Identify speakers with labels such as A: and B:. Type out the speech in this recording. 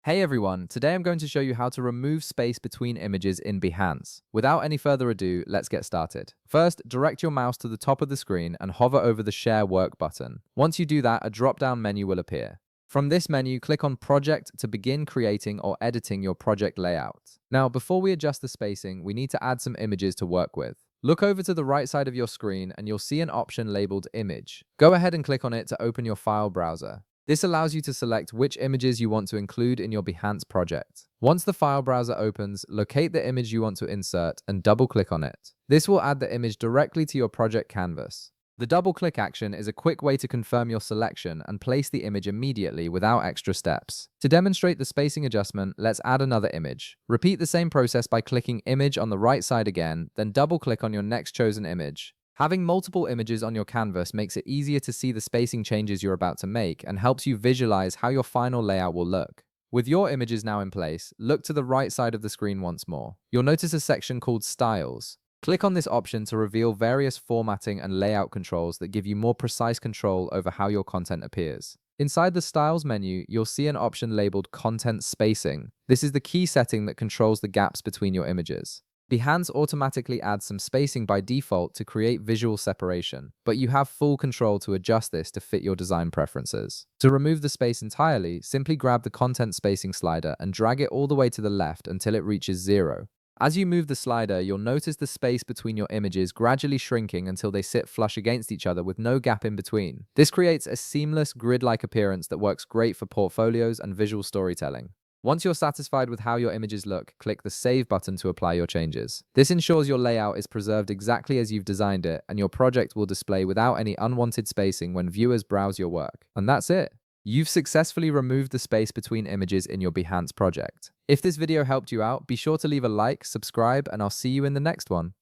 A: Hey everyone, today I'm going to show you how to remove space between images in Behance. Without any further ado, let's get started. First, direct your mouse to the top of the screen and hover over the Share Work button. Once you do that, a drop-down menu will appear. From this menu, click on Project to begin creating or editing your project layout. Now, before we adjust the spacing, we need to add some images to work with. Look over to the right side of your screen and you'll see an option labeled Image. Go ahead and click on it to open your file browser. This allows you to select which images you want to include in your Behance project. Once the file browser opens, locate the image you want to insert and double-click on it. This will add the image directly to your project canvas. The double-click action is a quick way to confirm your selection and place the image immediately without extra steps. To demonstrate the spacing adjustment, let's add another image. Repeat the same process by clicking Image on the right side again, then double-click on your next chosen image. Having multiple images on your canvas makes it easier to see the spacing changes you're about to make and helps you visualize how your final layout will look. With your images now in place, look to the right side of the screen once more. You'll notice a section called Styles. Click on this option to reveal various formatting and layout controls that give you more precise control over how your content appears. Inside the Styles menu, you'll see an option labeled Content Spacing. This is the key setting that controls the gaps between your images. Behance automatically adds some spacing by default to create visual separation, but you have full control to adjust this to fit your design preferences. To remove the space entirely, simply grab the content spacing slider and drag it all the way to the left until it reaches 0. As you move the slider, you'll notice the space between your images gradually shrinking until they sit flush against each other with no gap in between. This creates a seamless grid-like appearance that works great for portfolios and visual storytelling. Once you're satisfied with how your images look, click the Save button to apply your changes. This ensures your layout is preserved exactly as you've designed it, and your project will display without any unwanted spacing when viewers browse your work. And that's it. You've successfully removed the space between images in your Behance project. If this video helped you out, be sure to leave a like, subscribe, and I'll see you in the next one.